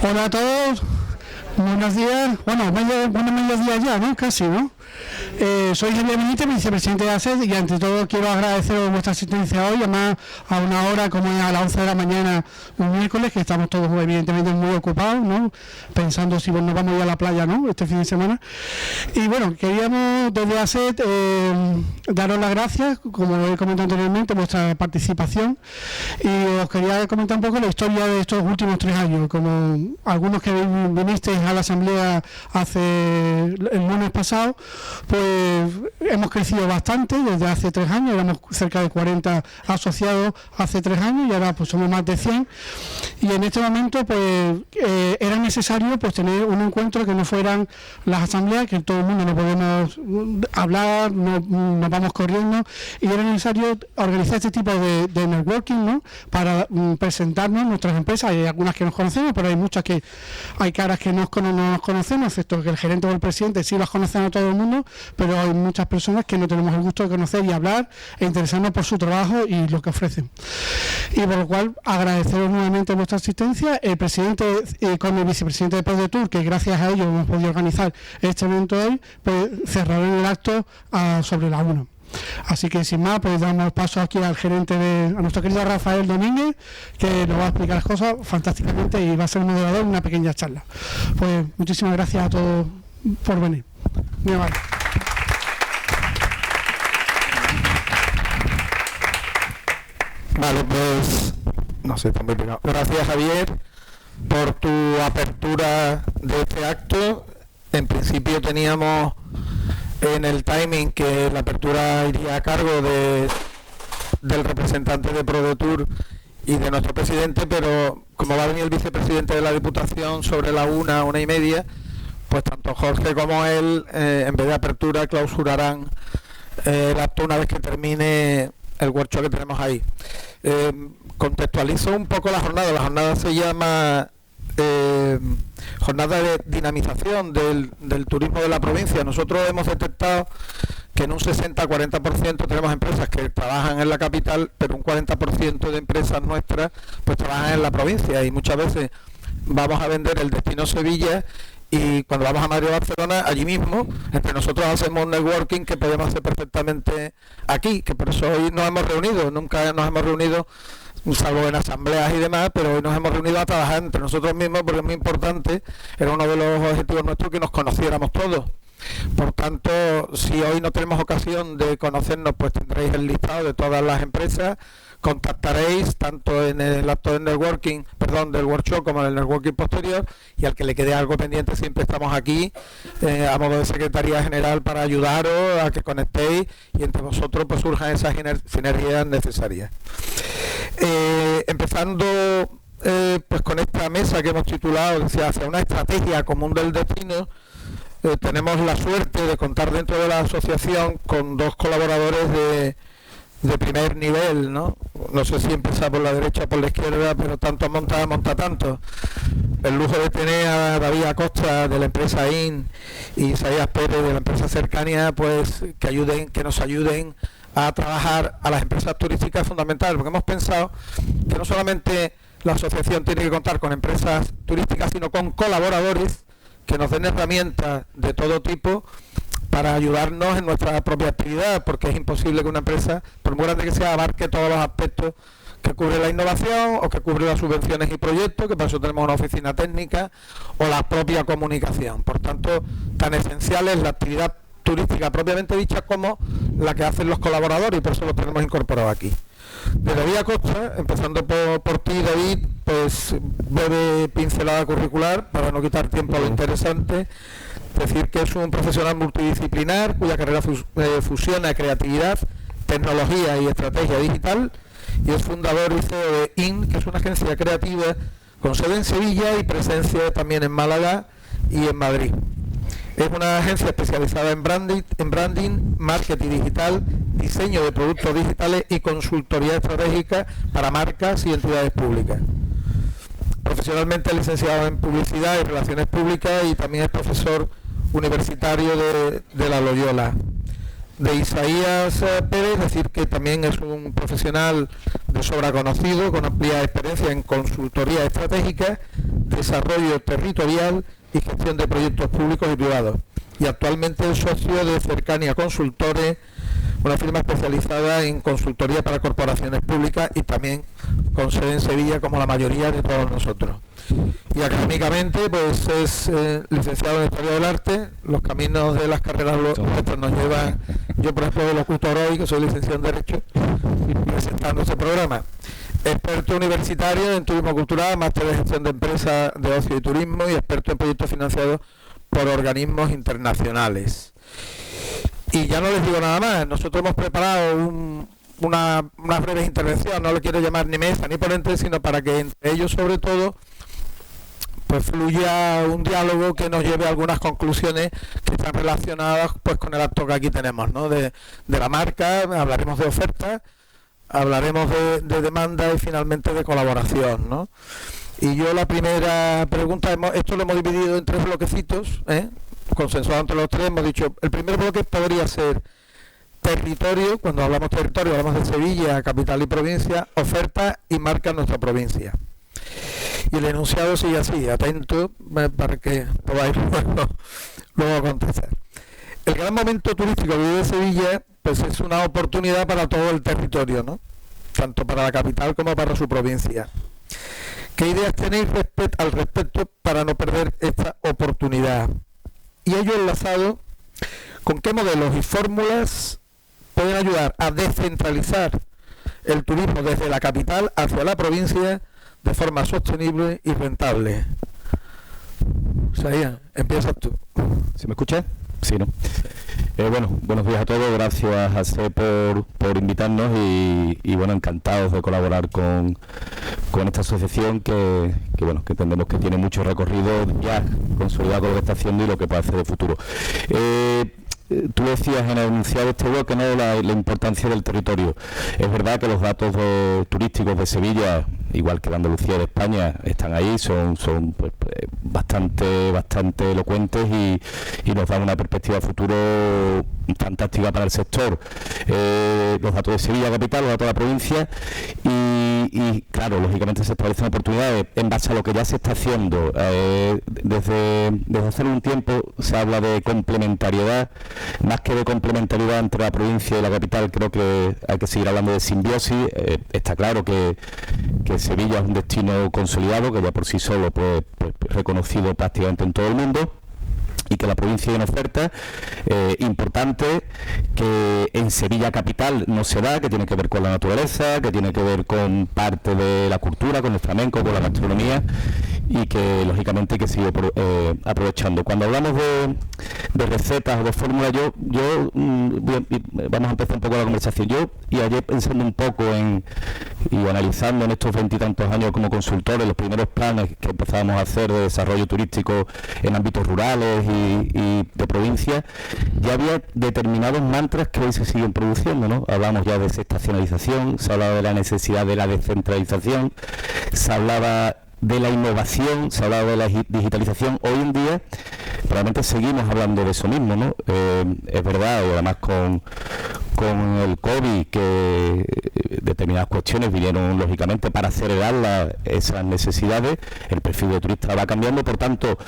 Hola a todos, buenos días, buenos mediodías ya, ¿no? Casi, ¿no? Soy Javier Benítez, vicepresidente de ASED, y ante todo quiero agradeceros vuestra asistencia hoy, además a una hora como es a las 11 de la mañana un miércoles, que estamos todos evidentemente muy ocupados, ¿no? Pensando si nos vamos a ir a la playa, ¿no? Este fin de semana. Y bueno, queríamos desde ASED daros las gracias, como he comentado anteriormente, vuestra participación, y os quería comentar un poco la historia de estos últimos 3 años, como algunos que vinisteis a la asamblea el lunes pasado, pues hemos crecido bastante desde hace 3 años, éramos cerca de 40 asociados hace 3 años y ahora pues somos más de 100, y en este momento pues era necesario pues tener un encuentro que no fueran las asambleas, que todo el mundo no podemos hablar, nos vamos corriendo, y era necesario organizar este tipo de networking, ¿no? Para presentarnos nuestras empresas. Hay algunas que nos conocemos, pero hay muchas que hay caras que no nos conocemos, excepto que el gerente o el presidente sí las conocen a todo el mundo, pero hay muchas personas que no tenemos el gusto de conocer y hablar e interesarnos por su trabajo y lo que ofrecen. Y por lo cual agradeceros nuevamente vuestra asistencia. El presidente con el vicepresidente de ProDetour, que gracias a ellos hemos podido organizar este evento hoy, pues cerrarán el acto sobre la 1. Así que sin más, pues damos paso aquí al gerente, a nuestro querido Rafael Domínguez, que nos va a explicar las cosas fantásticamente y va a ser un moderador, una pequeña charla. Pues muchísimas gracias a todos por venir. Muy amable. Vale, pues no sé, está muy pegado. Gracias, Javier, por tu apertura de este acto. En principio teníamos en el timing que la apertura iría a cargo del representante de ProDetour y de nuestro presidente, pero como va a venir el vicepresidente de la Diputación sobre la 1:30, pues tanto Jorge como él, en vez de apertura, clausurarán el acto una vez que termine el workshop que tenemos ahí. Contextualizo un poco la jornada. La jornada se llama jornada de dinamización del turismo de la provincia. Nosotros hemos detectado que en un 60-40% tenemos empresas que trabajan en la capital, pero un 40% de empresas nuestras pues trabajan en la provincia, y muchas veces vamos a vender el destino Sevilla y cuando vamos a Madrid o Barcelona, allí mismo, entre nosotros hacemos un networking que podemos hacer perfectamente aquí, que por eso hoy nos hemos reunido. Nunca nos hemos reunido, salvo en asambleas y demás, pero hoy nos hemos reunido a trabajar entre nosotros mismos, porque es muy importante, era uno de los objetivos nuestros que nos conociéramos todos. Por tanto, si hoy no tenemos ocasión de conocernos, pues tendréis el listado de todas las empresas, contactaréis tanto en el acto de networking, del workshop, como en el networking posterior, y al que le quede algo pendiente siempre estamos aquí a modo de Secretaría General para ayudaros a que conectéis y entre vosotros pues surjan esas sinergias necesarias. Empezando pues con esta mesa que hemos titulado hacia una estrategia común del destino. Tenemos la suerte de contar dentro de la asociación con 2 colaboradores de primer nivel, ¿no? No sé si empezar por la derecha o por la izquierda, pero tanto monta tanto. El lujo de tener a David Acosta de la empresa IN y Isaías Pérez de la empresa Cercanía, pues que nos ayuden a trabajar a las empresas turísticas, es fundamental, porque hemos pensado que no solamente la asociación tiene que contar con empresas turísticas, sino con colaboradores que nos den herramientas de todo tipo para ayudarnos en nuestra propia actividad, porque es imposible que una empresa, por muy grande que sea, abarque todos los aspectos que cubre la innovación o que cubre las subvenciones y proyectos, que para eso tenemos una oficina técnica, o la propia comunicación. Por tanto, tan esencial es la actividad turística propiamente dicha como la que hacen los colaboradores, y por eso lo tenemos incorporado aquí. De David Acosta, empezando por ti, David, pues breve pincelada curricular para no quitar tiempo a lo interesante. Decir que es un profesional multidisciplinar cuya carrera fusiona creatividad, tecnología y estrategia digital, y es fundador y CEO de IN, que es una agencia creativa con sede en Sevilla y presencia también en Málaga y en Madrid. Es una agencia especializada en branding, marketing digital, diseño de productos digitales y consultoría estratégica para marcas y entidades públicas. Profesionalmente licenciado en Publicidad y Relaciones Públicas, y también es profesor universitario de la Loyola. De Isaías Pérez, decir que también es un profesional de sobra conocido, con amplia experiencia en consultoría estratégica, desarrollo territorial y gestión de proyectos públicos y privados. Y actualmente es socio de Cercania Consultores, una firma especializada en consultoría para corporaciones públicas y también con sede en Sevilla, como la mayoría de todos nosotros. Y académicamente pues es licenciado en Historia del Arte. Los caminos de las carreras nuestras nos llevan, yo por ejemplo de locutor hoy, que soy licenciado en Derecho, presentando este programa. Experto universitario en turismo cultural, máster de gestión de empresas de ocio y turismo y experto en proyectos financiados por organismos internacionales. Y ya no les digo nada más, nosotros hemos preparado una breve intervención, no le quiero llamar ni mesa ni ponente, sino para que entre ellos sobre todo pues fluya un diálogo que nos lleve a algunas conclusiones que están relacionadas pues con el acto que aquí tenemos, ¿no? De la marca, hablaremos de oferta, hablaremos de demanda y finalmente de colaboración, ¿no? Y yo la primera pregunta, esto lo hemos dividido en 3 bloquecitos, consensuado entre los 3, hemos dicho, el primer bloque podría ser territorio, cuando hablamos territorio hablamos de Sevilla, capital y provincia, oferta y marca en nuestra provincia. Y el enunciado sigue así, atento para que podáis luego contestar. El gran momento turístico que vive Sevilla pues es una oportunidad para todo el territorio, ¿no? Tanto para la capital como para su provincia. ¿Qué ideas tenéis al respecto para no perder esta oportunidad? Y ello enlazado con qué modelos y fórmulas pueden ayudar a descentralizar el turismo desde la capital hacia la provincia de forma sostenible y rentable. Saía, empiezas tú. ¿Se me escucha? Sí, ¿no? Bueno, buenos días a todos, gracias a C por invitarnos y bueno, encantados de colaborar con esta asociación que bueno, que entendemos que tiene mucho recorrido ya consolidado con lo que está haciendo y lo que puede hacer de futuro. Tú decías en el enunciado de este bloque, ¿no?, la importancia del territorio. Es verdad que los datos turísticos de Sevilla, igual que de Andalucía y de España, están ahí, son pues, bastante elocuentes y nos dan una perspectiva de futuro fantástica para el sector. Los datos de Sevilla capital, los datos de la provincia y claro, lógicamente se establecen oportunidades en base a lo que ya se está haciendo. Desde hace un tiempo se habla de complementariedad, más que de complementariedad entre la provincia y la capital. Creo que hay que seguir hablando de simbiosis. Está claro que Sevilla es un destino consolidado, que ya por sí solo pues reconocido prácticamente en todo el mundo, y que la provincia tiene ofertas importantes que en Sevilla capital no se da, que tiene que ver con la naturaleza, que tiene que ver con parte de la cultura, con el flamenco, con la gastronomía, y que lógicamente hay que seguir aprovechando. Cuando hablamos de recetas o de fórmulas, vamos a empezar un poco la conversación. Y ayer pensando un poco y analizando en estos 20 y tantos años como consultores los primeros planes que empezábamos a hacer de desarrollo turístico en ámbitos rurales y de provincia, ya había determinados mantras que hoy se siguen produciendo, ¿no? Hablamos ya de desestacionalización, se hablaba de la necesidad de la descentralización, se hablaba de la innovación, se hablaba de la digitalización. Hoy en día probablemente seguimos hablando de eso mismo, ¿no? Es verdad, y además con el COVID, que determinadas cuestiones vinieron lógicamente para acelerar esas necesidades. El perfil de turista va cambiando, por tanto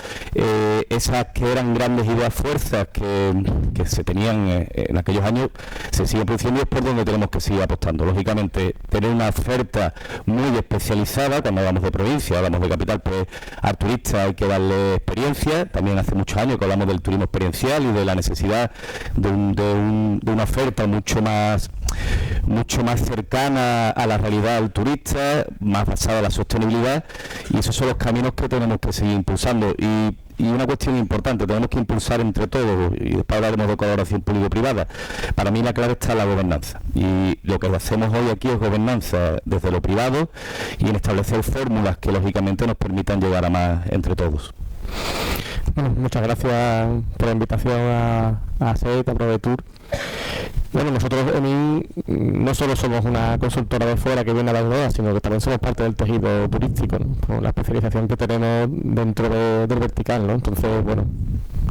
esas que eran grandes ideas fuerzas que se tenían en aquellos años se siguen produciendo, y es por donde tenemos que seguir apostando. Lógicamente tener una oferta muy especializada. Cuando hablamos de provincia, hablamos de capital, pues al turista hay que darle experiencia. También hace muchos años que hablamos del turismo experiencial y de la necesidad de una oferta mucho más cercana a la realidad del turista, más basada en la sostenibilidad, y esos son los caminos que tenemos que seguir impulsando. Y una cuestión importante, tenemos que impulsar entre todos, y después hablaremos de colaboración público-privada. Para mí la clave está en la gobernanza, y lo que hacemos hoy aquí es gobernanza desde lo privado y en establecer fórmulas que lógicamente nos permitan llegar a más entre todos. Bueno, muchas gracias por la invitación a SET, a ProDetour. Bueno, nosotros no solo somos una consultora de fuera que viene a las ideas, sino que también somos parte del tejido turístico, ¿no? Con la especialización que tenemos dentro del vertical, ¿no? Entonces, bueno,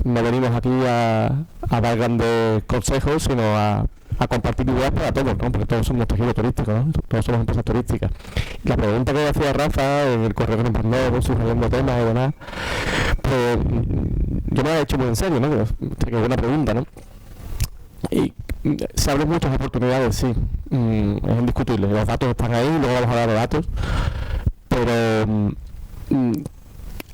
no venimos aquí a dar grandes consejos, sino a a compartir ideas para todos, ¿no? Porque todos somos tejido turístico, ¿no? Todos somos empresas turísticas. La pregunta que hacía Rafa en el correo que nos mandó, sugiriendo temas y demás, pues yo me la he hecho muy en serio, ¿no? Que es una pregunta, ¿no? Y se abren muchas oportunidades, sí, es indiscutible. Los datos están ahí, luego vamos a hablar de datos, pero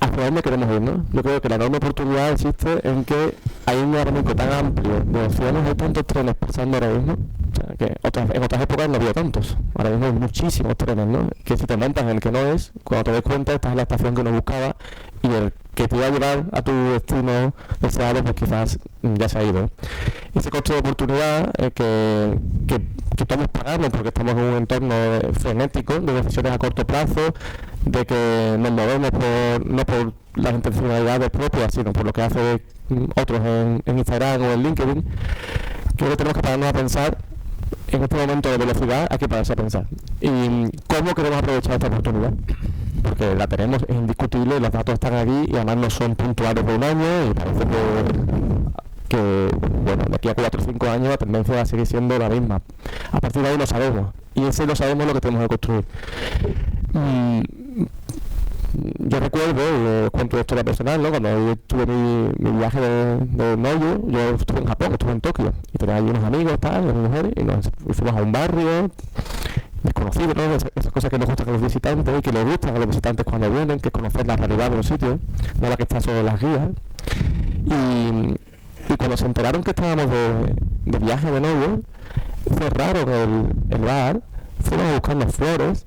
¿hacia dónde queremos ir, no? Yo creo que la enorme oportunidad existe en que hay un abanico tan amplio de opciones, hay tantos trenes pasando ahora mismo, o sea, que en otras épocas no había tantos. Ahora mismo hay muchísimos trenes, ¿no? Que si te montas en el que no es, cuando te des cuenta estás en la estación que no buscaba y el que te va a llevar a tu destino deseado, pues quizás ya se ha ido. Ese coste de oportunidad que todos pagamos porque estamos en un entorno frenético de decisiones a corto plazo, de que nos movemos no por las intencionalidades propias, sino por lo que hacen otros en Instagram o en LinkedIn. Creo que tenemos que pararnos a pensar en este momento de velocidad, hay que pararse a pensar. ¿Y cómo queremos aprovechar esta oportunidad? Porque la tenemos, es indiscutible, los datos están aquí y además no son puntuales de un año y parece que bueno, de aquí a 4 o 5 años la tendencia va a seguir siendo la misma. A partir de ahí lo sabemos y ese lo sabemos lo que tenemos que construir. Yo recuerdo, y os cuento de historia personal, ¿no? Cuando yo tuve mi viaje de Noyo, yo estuve en Japón, estuve en Tokio y tenía allí unos amigos, unas mujeres, y nos fuimos a un barrio desconocido, ¿no? Esas cosas que nos gustan a los visitantes y que les gustan a los visitantes cuando vienen, que es conocer la realidad de los sitios, no la que está sobre las guías. Y cuando se enteraron que estábamos de viaje de Noyo, cerraron el bar, fueron a buscarnos flores.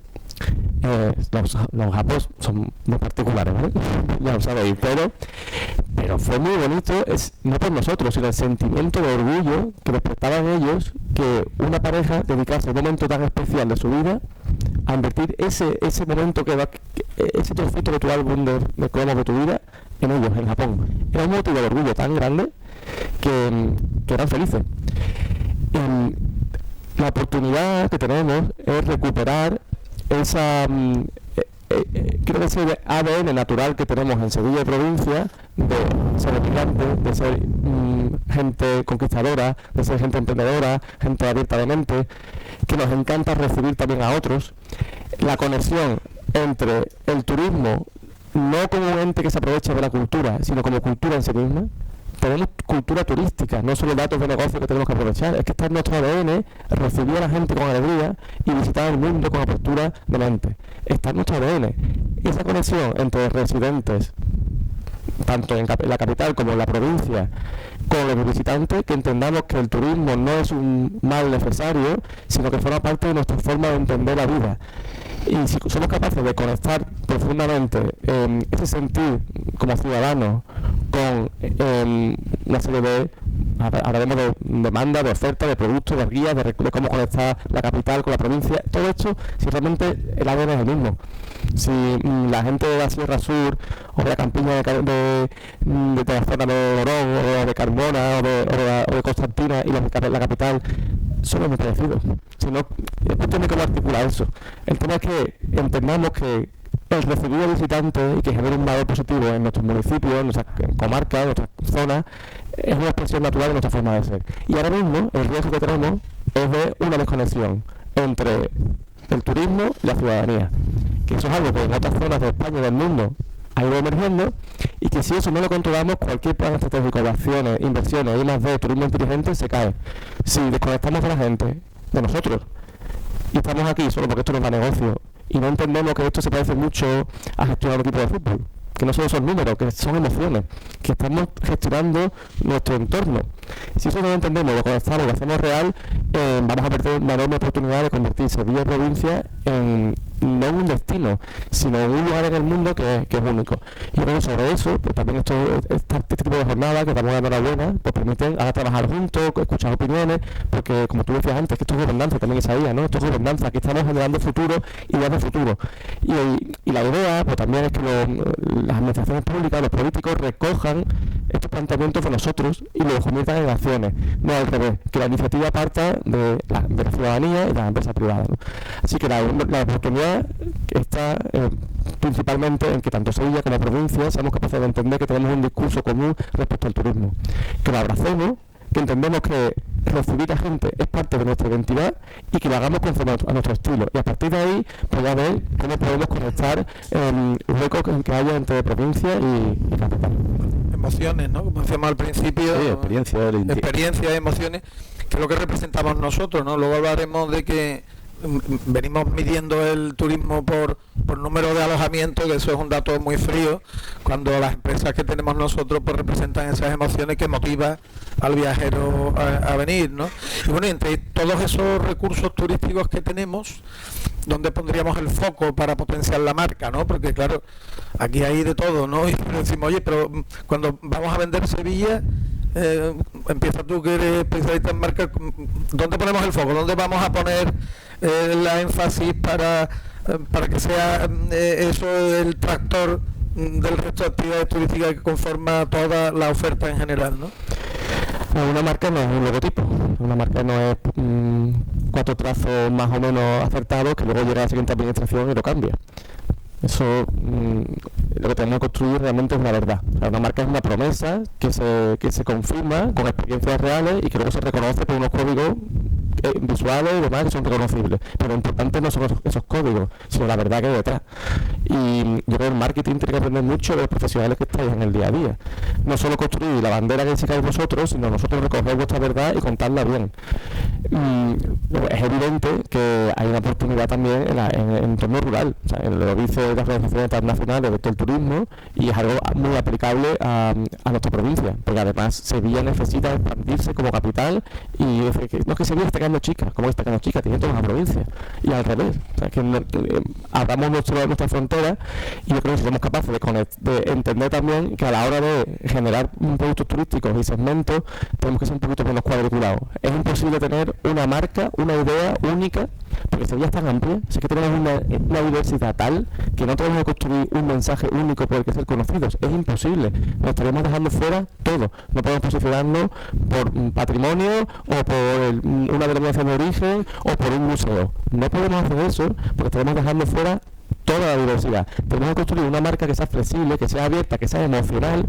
Los japos son muy particulares, ¿vale? Ya lo sabéis, pero fue muy bonito, no por nosotros, sino el sentimiento de orgullo que despertaban ellos, que una pareja dedicase un momento tan especial de su vida a invertir ese momento ese trocito de tu álbum de cromos de tu vida en ellos, en Japón. Era un motivo de orgullo tan grande que eran felices. La oportunidad que tenemos es recuperar creo que ese ADN natural que tenemos en Sevilla y provincia, de ser emigrante, de ser gente conquistadora, de ser gente emprendedora, gente abierta de mente, que nos encanta recibir también a otros. La conexión entre el turismo, no como un ente que se aprovecha de la cultura, sino como cultura en sí misma. Tenemos cultura turística, no solo datos de negocio que tenemos que aprovechar, es que está en nuestro ADN recibir a la gente con alegría y visitar el mundo con apertura de mente. Está en nuestro ADN. Esa conexión entre residentes, tanto en la capital como en la provincia, con los visitantes, que entendamos que el turismo no es un mal necesario, sino que forma parte de nuestra forma de entender la vida. Y si somos capaces de conectar profundamente ese sentir como ciudadanos con una serie de, hablaremos de demanda, de oferta, de productos, de guías, de cómo conectar la capital con la provincia, todo esto, si realmente el ADN es el mismo. Si la gente de la Sierra Sur o de la campiña de la zona de Orón o de Carmona o de Constantina y la capital son muy parecidos. Si no, es cuestión de cómo articular eso. El tema es que entendamos que el recibir a visitantes y que genere un valor positivo en nuestros municipios, en nuestras comarcas, en nuestras zonas, es una expresión natural de nuestra forma de ser. Y ahora mismo el riesgo que tenemos es de una desconexión entre el turismo y la ciudadanía. Que eso es algo que en otras zonas de España y del mundo ha ido emergiendo, y que si eso no lo controlamos, cualquier plan estratégico de acciones, inversiones y más de turismo inteligente se cae. Si desconectamos de la gente, de nosotros, y estamos aquí solo porque esto nos da negocio, y no entendemos que esto se parece mucho a gestionar un equipo de fútbol, que no solo son números, que son emociones, que estamos gestionando nuestro entorno. Si eso no lo entendemos, lo conectamos, lo hacemos real, vamos a perder una enorme oportunidad de convertir Sevilla y provincia en no un destino, sino en un lugar en el mundo que es único. Y bueno, sobre eso, pues también este tipo de jornadas que damos la enhorabuena, pues permiten ahora trabajar juntos, escuchar opiniones, porque como tú decías antes, que esto es gobernanza, también Isaías, ¿no? Esto es gobernanza, aquí estamos generando futuro, ideas de futuro. Y la idea, pues también es que las administraciones públicas, los políticos recojan estos planteamientos de nosotros y los conviertan en acciones, no al revés, que la iniciativa parta de la ciudadanía y de la empresa privada, ¿no? Así que la oportunidad está principalmente en que tanto Sevilla como provincia seamos capaces de entender que tenemos un discurso común respecto al turismo, que lo abracemos, que entendemos que recibir a gente es parte de nuestra identidad y que lo hagamos conforme a nuestro estilo. Y a partir de ahí, pues ya ver cómo podemos conectar huecos que haya entre provincia y capital. Emociones, ¿no? Como decíamos al principio, sí, experiencias, emociones, que es lo que representamos nosotros, ¿no? Luego hablaremos de que venimos midiendo el turismo por número de alojamientos, que eso es un dato muy frío, cuando las empresas que tenemos nosotros pues representan esas emociones que motivan al viajero a venir, ¿no? Y bueno, entre todos esos recursos turísticos que tenemos, ¿dónde pondríamos el foco para potenciar la marca, ¿no? Porque claro, aquí hay de todo, ¿no? Y decimos, oye, pero cuando vamos a vender Sevilla, empieza tú que eres especialista en marca, ¿dónde ponemos el foco? ¿Dónde vamos a poner la énfasis para que sea eso el tractor del resto de actividades turísticas que conforma toda la oferta en general, ¿no? Una marca no es un logotipo, una marca no es 4 trazos más o menos acertados que luego llega a la siguiente administración y lo cambia. Eso, lo que tenemos que construir realmente es una verdad. O sea, una marca es una promesa que se confirma con experiencias reales y que luego se reconoce por unos códigos visuales y demás que son reconocibles. Pero lo importante no son esos códigos, sino la verdad que hay detrás. Y yo creo que el marketing tiene que aprender mucho de los profesionales que estáis en el día a día. No solo construir la bandera que sacáis vosotros, sino nosotros recoger vuestra verdad y contarla bien. Es evidente que hay una oportunidad también en el entorno rural. O sea, lo dice las organizaciones internacionales del turismo y es algo muy aplicable a nuestra provincia, porque además Sevilla necesita expandirse como capital y no es que Sevilla está quedando chica, como está quedando chica, tiene toda la provincia y al revés. O sea, que abramos nuestra frontera y yo creo que si somos capaces de entender también que a la hora de generar productos turísticos y segmentos tenemos que ser un poquito menos cuadriculados. Es imposible tener una marca, una idea única, porque Sevilla es tan amplia, así que tenemos una diversidad tal que no tenemos que construir un mensaje único por el que ser conocidos. Es imposible. Nos estaremos dejando fuera todo. No podemos posicionarnos por patrimonio o por una denominación de origen o por un museo. No podemos hacer eso porque estaremos dejando fuera toda la diversidad. Tenemos que construir una marca que sea flexible, que sea abierta, que sea emocional,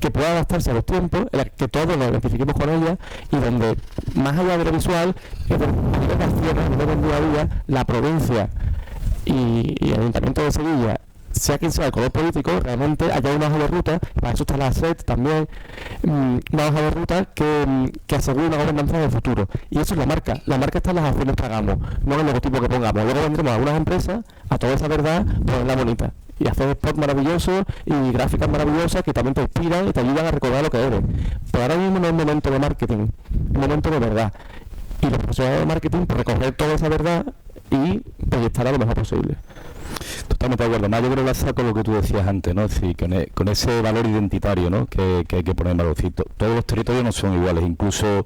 que pueda adaptarse a los tiempos, en la que todos nos identifiquemos con ella y donde, más allá de lo visual, es de las acciones, de día a día, la provincia y el Ayuntamiento de Sevilla, sea quien sea el color político, realmente haya una hoja de ruta, para eso está la SET también, una hoja de ruta que asegure una gobernanza en el futuro. Y eso es la marca. La marca está en las acciones que hagamos, no en el logotipo que pongamos. Luego vendremos a algunas empresas, a toda esa verdad, ponerla bonita. Y hacer spots maravillosos y gráficas maravillosas que también te inspiran y te ayudan a recordar lo que eres. Pero ahora mismo no es momento de marketing, es momento de verdad. Y los profesionales de marketing, por recoger toda esa verdad y proyectarla lo mejor posible. Totalmente de acuerdo. Más yo creo que la saco lo que tú decías antes, ¿no? Es decir, con ese valor identitario, ¿no? que hay que poner en valor. Todos los territorios no son iguales. Incluso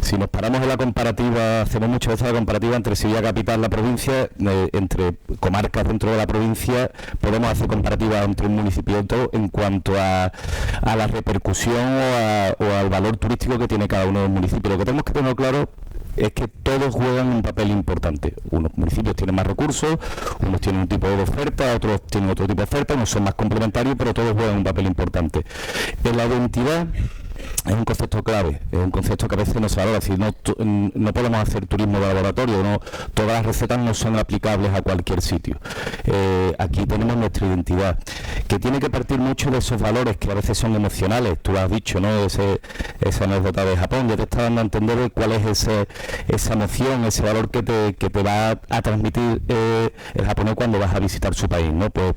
si nos paramos en la comparativa, hacemos muchas veces la comparativa entre Sevilla capital y la provincia, entre comarcas dentro de la provincia, podemos hacer comparativas entre un municipio y otro en cuanto a la repercusión o al valor turístico que tiene cada uno de los municipios. Lo que tenemos que tener claro es que todos juegan un papel importante. Unos municipios tienen más recursos, unos tienen un tipo de oferta, otros tienen otro tipo de oferta, unos son más complementarios, pero todos juegan un papel importante. En la identidad es un concepto clave, es un concepto que a veces no se valora. Es decir, no podemos hacer turismo de laboratorio, no, todas las recetas no son aplicables a cualquier sitio. Aquí tenemos nuestra identidad, que tiene que partir mucho de esos valores que a veces son emocionales. Tú lo has dicho, ¿no? Esa anécdota de Japón, ya te está dando a entender cuál es esa emoción, ese valor que te va a transmitir el japonés cuando vas a visitar su país, ¿no? Pues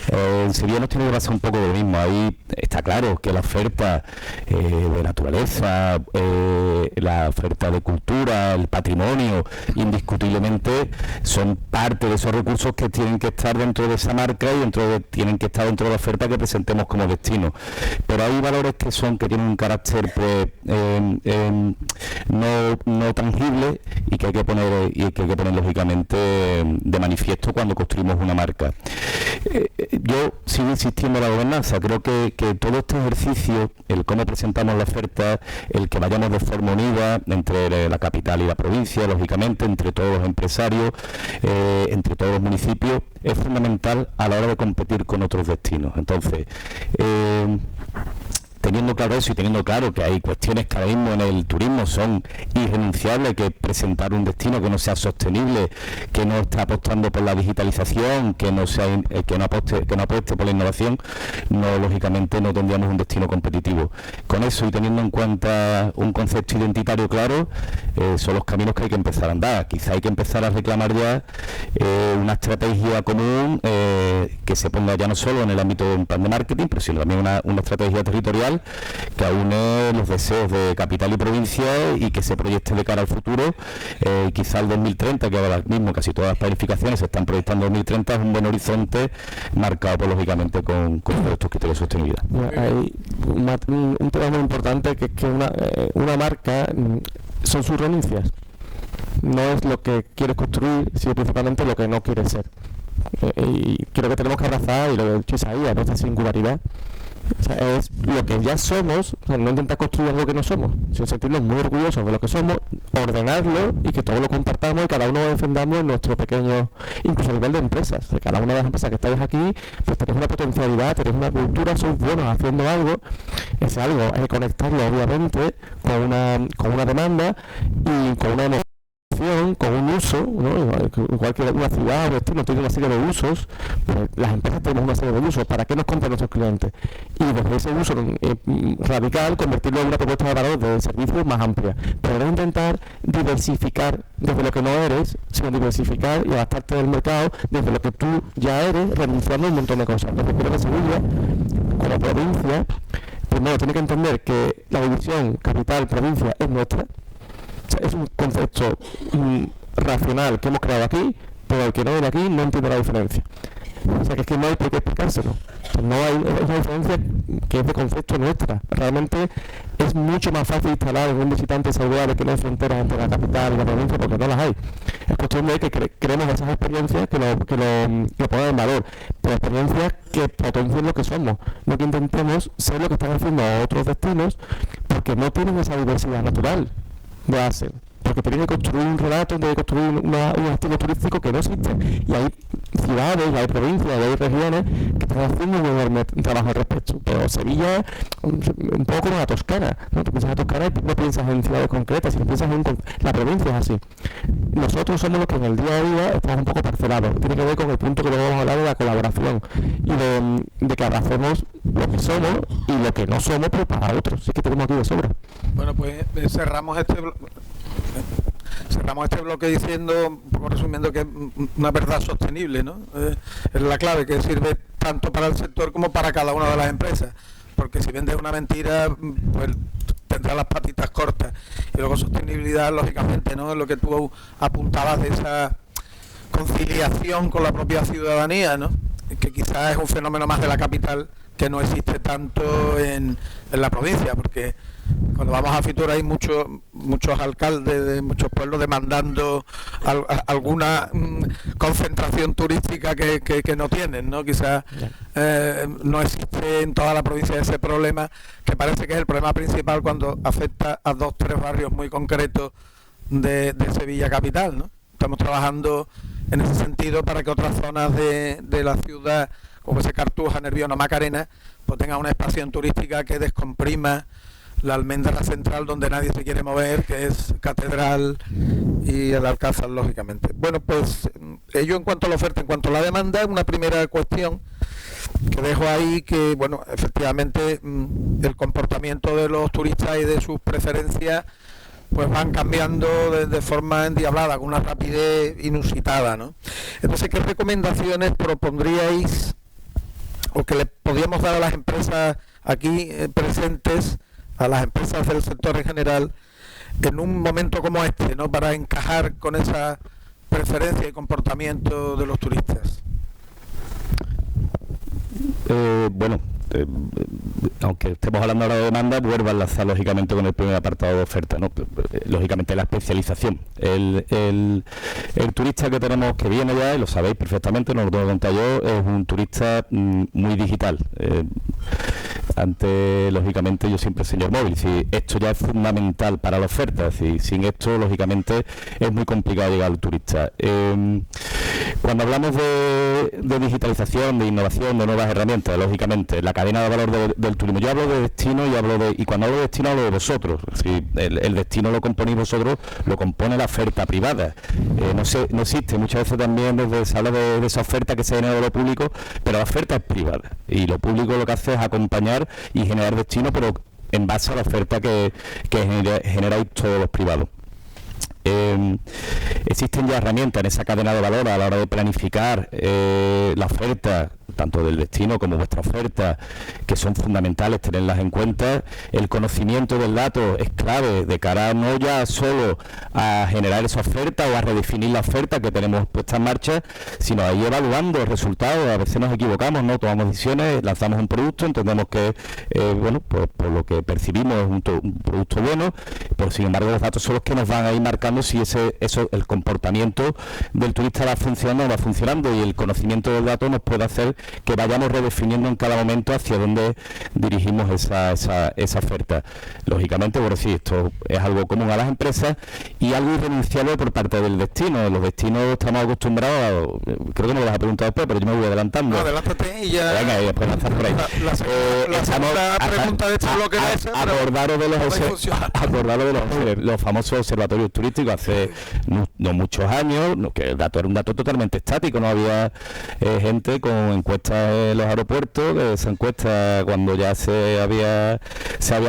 en Sevilla nos tiene que pasar un poco de lo mismo. Ahí está claro que la oferta de naturaleza, la oferta de cultura, el patrimonio, indiscutiblemente son parte de esos recursos que tienen que estar dentro de esa marca y tienen que estar dentro de la oferta que presentemos como destino. Pero hay valores que tienen un carácter pues no tangible y que hay que poner lógicamente de manifiesto cuando construimos una marca. Yo sigo insistiendo en la gobernanza. Creo que todo este ejercicio, el cómo presentamos la oferta, el que vayamos de forma unida entre la capital y la provincia, lógicamente, entre todos los empresarios, entre todos los municipios, es fundamental a la hora de competir con otros destinos. Entonces, teniendo claro eso y teniendo claro que hay cuestiones que ahora mismo en el turismo son irrenunciables, que presentar un destino que no sea sostenible, que no está apostando por la digitalización, que no apueste por la innovación, lógicamente no tendríamos un destino competitivo. Con eso y teniendo en cuenta un concepto identitario claro, son los caminos que hay que empezar a andar. Quizá hay que empezar a reclamar ya una estrategia común que se ponga ya no solo en el ámbito de un plan de marketing, pero sino también una estrategia territorial que aúne los deseos de capital y provincia y que se proyecte de cara al futuro. Quizá el 2030, que ahora mismo casi todas las planificaciones se están proyectando en 2030, es un buen horizonte marcado lógicamente con estos criterios de sostenibilidad. Hay un tema muy importante, que es que una marca son sus renuncias. No es lo que quieres construir, sino principalmente lo que no quieres ser. Y creo que tenemos que abrazar, y lo que ha dicho Isaías, nuestra singularidad. O sea, es lo que ya somos, o sea, no intentar construir algo que no somos, sino sentirnos muy orgullosos de lo que somos, ordenarlo y que todos lo compartamos y cada uno lo defendamos en nuestro pequeño, incluso a nivel de empresas. O sea, cada una de las empresas que estáis aquí, pues tenéis una potencialidad, tenéis una cultura, sois buenos haciendo algo. Ese algo hay que conectarlo obviamente con una demanda y con una emoción, con un uso, ¿no? Igual que una ciudad o destino tiene una serie de usos, pues las empresas tenemos una serie de usos. ¿Para qué nos compran nuestros clientes? Y desde ese uso radical convertirlo en una propuesta de valor de servicios más amplia. Pero no intentar diversificar desde lo que no eres, sino diversificar y adaptarte del mercado desde lo que tú ya eres, renunciando a un montón de cosas. Entonces creo que Sevilla, como provincia, primero tiene que entender que la división capital-provincia es nuestra. O sea, es un concepto racional que hemos creado aquí, pero el que no viene aquí no entiende la diferencia. O sea, que es que no hay por qué explicárselo. O sea, no hay, es una diferencia que es de concepto nuestra. Realmente es mucho más fácil instalar en un visitante esa idea de que no hay fronteras entre la capital y la provincia, porque no las hay. Es cuestión de que creemos esas experiencias que lo pongan en valor, pero experiencias que potencien lo que somos, no que intentemos ser lo que están haciendo otros destinos, porque no tienen esa diversidad natural. Lo hacen, porque tienen que construir un relato, tienen que construir un destino turístico que no existe. Y hay ciudades, y hay provincias, y hay regiones que están haciendo un enorme trabajo al respecto. Pero Sevilla, un poco como la Toscana, ¿no? Tú piensas en Toscana y no piensas en ciudades concretas, sino piensas en la provincia, es así. Nosotros somos los que en el día a día estamos un poco parcelados. Tiene que ver con el punto que luego vamos a hablar de la colaboración y de que abracemos lo que somos y lo que no somos, pero para otros. Sí que tenemos aquí de sobra. Bueno, pues cerramos este bloque diciendo, un poco resumiendo, que es una verdad sostenible, ¿no? Es la clave, que sirve tanto para el sector como para cada una de las empresas, porque si vendes una mentira, pues tendrá las patitas cortas. Y luego sostenibilidad, lógicamente, ¿no? Es lo que tú apuntabas de esa conciliación con la propia ciudadanía, ¿no? Que quizás es un fenómeno más de la capital, que no existe tanto en la provincia, porque cuando vamos a Fitur hay muchos alcaldes de muchos pueblos demandando alguna concentración turística que no tienen, ¿no? Quizás no existe en toda la provincia ese problema, que parece que es el problema principal cuando afecta a 2 o 3 barrios muy concretos de Sevilla capital, ¿no? Estamos trabajando en ese sentido para que otras zonas de la ciudad, como ese Cartuja, Nervión o Macarena, pues tengan una expansión turística que descomprima la almendra central donde nadie se quiere mover, que es Catedral y el Alcázar, lógicamente. Bueno, pues ello en cuanto a la oferta. En cuanto a la demanda, una primera cuestión que dejo ahí, que bueno, efectivamente el comportamiento de los turistas y de sus preferencias pues van cambiando de forma endiablada, con una rapidez inusitada, ¿no? Entonces, ¿qué recomendaciones propondríais o que le podríamos dar a las empresas aquí presentes, a las empresas del sector en general, en un momento como este, ¿no?, para encajar con esa preferencia y comportamiento de los turistas? Aunque estemos hablando ahora de demanda, vuelvo a enlazar lógicamente con el primer apartado de oferta, ¿no? Lógicamente la especialización. El turista que tenemos, que viene ya, y lo sabéis perfectamente, no lo tengo que contar yo, es un turista muy digital. Antes, lógicamente, yo siempre enseño el móvil. Si esto ya es fundamental para la oferta, sin esto, lógicamente, es muy complicado llegar al turista. Cuando hablamos de digitalización, de innovación, de nuevas herramientas, lógicamente, la cadena de valor del turismo, yo hablo de destino y cuando hablo de destino hablo de vosotros. Si el destino lo componéis vosotros, lo compone la oferta privada. No existe, muchas veces también se habla de esa oferta que se genera de lo público, pero la oferta es privada y lo público lo que hace es acompañar y generar destino, pero en base a la oferta que generáis todos los privados. Existen ya herramientas en esa cadena de valor a la hora de planificar la oferta, tanto del destino como vuestra oferta, que son fundamentales tenerlas en cuenta. El conocimiento del dato es clave de cara no ya solo a generar esa oferta o a redefinir la oferta que tenemos puesta en marcha, sino a ir evaluando resultados. A veces nos equivocamos, no tomamos decisiones, lanzamos un producto, entendemos que pues por lo que percibimos es un producto bueno, pero sin embargo los datos son los que nos van a ir marcando si el comportamiento del turista va funcionando o no va funcionando, y el conocimiento del dato nos puede hacer que vayamos redefiniendo en cada momento hacia dónde dirigimos esa oferta. Lógicamente, bueno, sí, esto es algo común a las empresas y algo irrenunciable por parte del destino. Los destinos estamos acostumbrados creo que me lo vas a preguntar después, pero yo me voy adelantando. No, adelántate y ya. Venga, y después lanzar por ahí. La segunda pregunta de este bloque es esa. Acordaros de los famosos observatorios turísticos hace no muchos años, que el dato era un dato totalmente estático, no había gente con encuestas en los aeropuertos, que esa encuesta cuando ya se había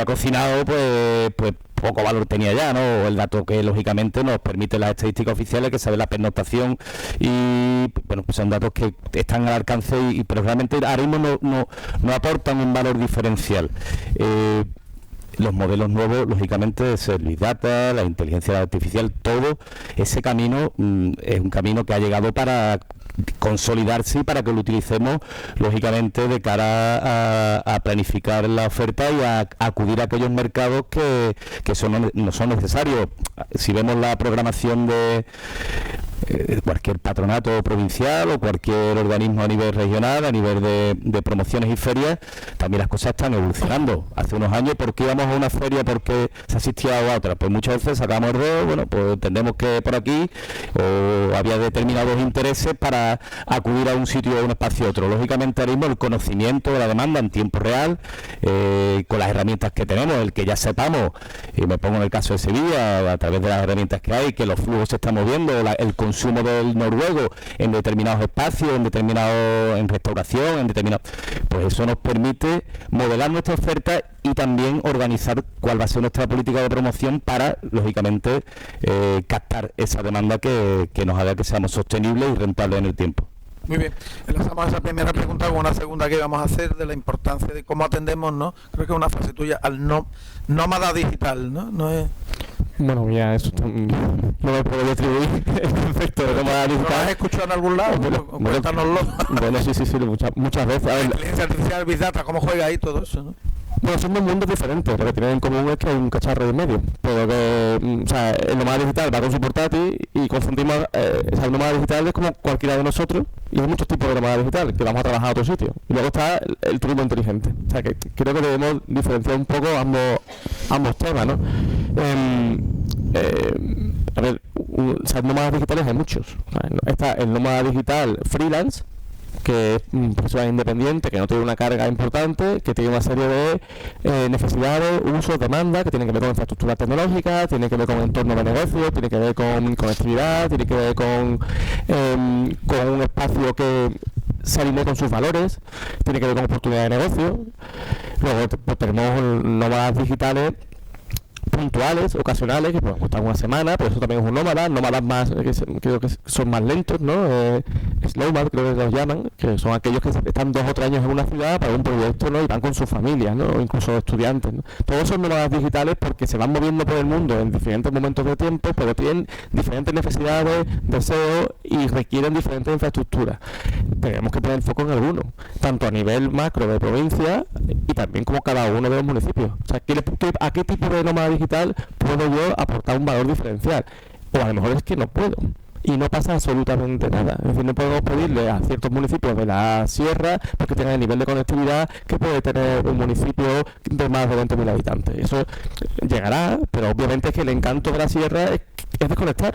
cocinado, pues poco valor tenía ya, ¿no? El dato que lógicamente nos permite las estadísticas oficiales, que sabe la pernoctación, y bueno, pues son datos que están al alcance pero realmente ahora mismo no aportan un valor diferencial. Los modelos nuevos, lógicamente, es el Big Data, la inteligencia artificial, todo ese camino es un camino que ha llegado para consolidarse y para que lo utilicemos, lógicamente, de cara a planificar la oferta y a acudir a aquellos mercados que no son necesarios. Si vemos la programación de cualquier patronato provincial o cualquier organismo a nivel regional, a nivel de promociones y ferias, también las cosas están evolucionando. Hace unos años, ¿por qué íbamos a una feria? Porque se asistía a otra. Pues muchas veces sacamos el dedo, bueno, pues entendemos que por aquí o había determinados intereses para acudir a un sitio o a un espacio a otro. Lógicamente, ahora mismo el conocimiento de la demanda en tiempo real, con las herramientas que tenemos, el que ya sepamos, y me pongo en el caso de Sevilla, a través de las herramientas que hay, que los flujos se están moviendo, el consumo del noruego en determinados espacios, en restauración, pues eso nos permite modelar nuestra oferta y también organizar cuál va a ser nuestra política de promoción para, lógicamente, captar esa demanda que nos haga que seamos sostenibles y rentables en el tiempo. Muy bien, enlazamos esa primera pregunta con una segunda que vamos a hacer de la importancia de cómo atendemos, ¿no? Creo que es una frase tuya, al nómada digital, ¿no? No es... Bueno, mira, eso no me puedo atribuir el concepto de nómada digital. ¿Lo has escuchado en algún lado? Cuéntanoslo. Bueno, sí, muchas veces. La inteligencia artificial, Big Data, cómo juega ahí todo eso, ¿no? Bueno, son dos mundos diferentes. Lo que tienen en común es que hay un cacharro de en medio. Pero que, el nómada digital va con su portátil y confundimos. El nómada digital es como cualquiera de nosotros, y hay muchos tipos de nómada digital que vamos a trabajar a otro sitio. Y luego está el turismo inteligente. O sea, que creo que debemos diferenciar un poco ambos temas, ¿no? Nómadas digitales hay muchos. Está el nómada digital freelance, que es un profesional independiente, que no tiene una carga importante, que tiene una serie de necesidades, usos, demandas, que tienen que ver con infraestructura tecnológica, tiene que ver con entorno de negocio, tiene que ver con conectividad, tiene que ver con un espacio que se alinee con sus valores, tiene que ver con oportunidades de negocio. Luego pues, tenemos nómadas digitales puntuales, ocasionales, que pueden costar una semana, pero eso también es un nómadas más, creo que son más lentos, ¿no? Snowmad, creo que los llaman, que son aquellos que están 2 o 3 años en una ciudad para un proyecto, ¿no? Y van con sus familias, ¿no? O incluso estudiantes, ¿no? Todos son nómadas digitales porque se van moviendo por el mundo en diferentes momentos de tiempo, pero tienen diferentes necesidades, deseos y requieren diferentes infraestructuras. Tenemos que poner foco en alguno, tanto a nivel macro de provincia y también como cada uno de los municipios. O sea, ¿a qué tipo de nómada digital puedo yo aportar un valor diferencial? O a lo mejor es que no puedo. y no pasa absolutamente nada. Es decir, no podemos pedirle a ciertos municipios de la sierra porque tengan el nivel de conectividad que puede tener un municipio de más de 20.000 habitantes. Eso llegará, pero obviamente es que el encanto de la sierra es desconectar.